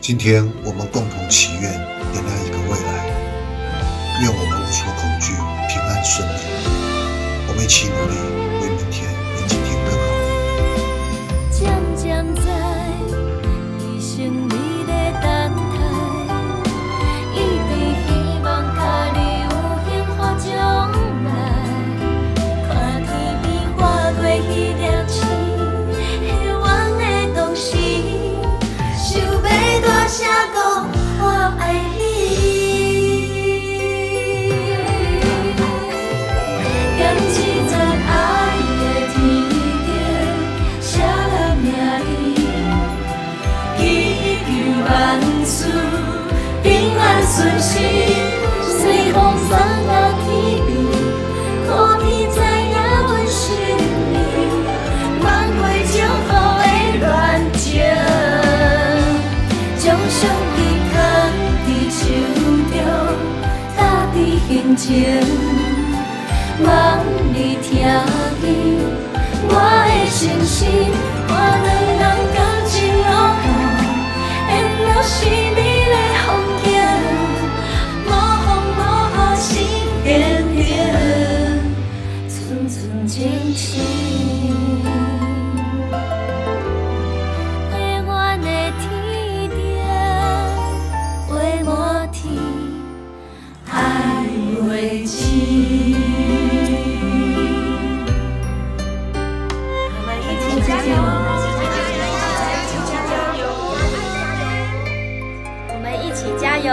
今天我们共同祈愿，点亮一个未来。愿我们无所恐惧，平安顺利。我们一起努力，为明天比今天更好。渐渐知，医生你在等待，一直希望家己有幸福将来。看天边划过彼条线，希望的同时，想要大声讲我爱你。踮一层爱的天顶，写了名字，祈求万事平安顺心，随风送到天边，可天知影阮心意，挽回祝福的恋情，将相机藏伫手中，搭伫胸前。望你听见我的心声，看两人感情落雨，沿着神秘的风景，无风无雨心坚定，寸寸真情。永远的天顶，画满天爱袂尽。我们一起加油！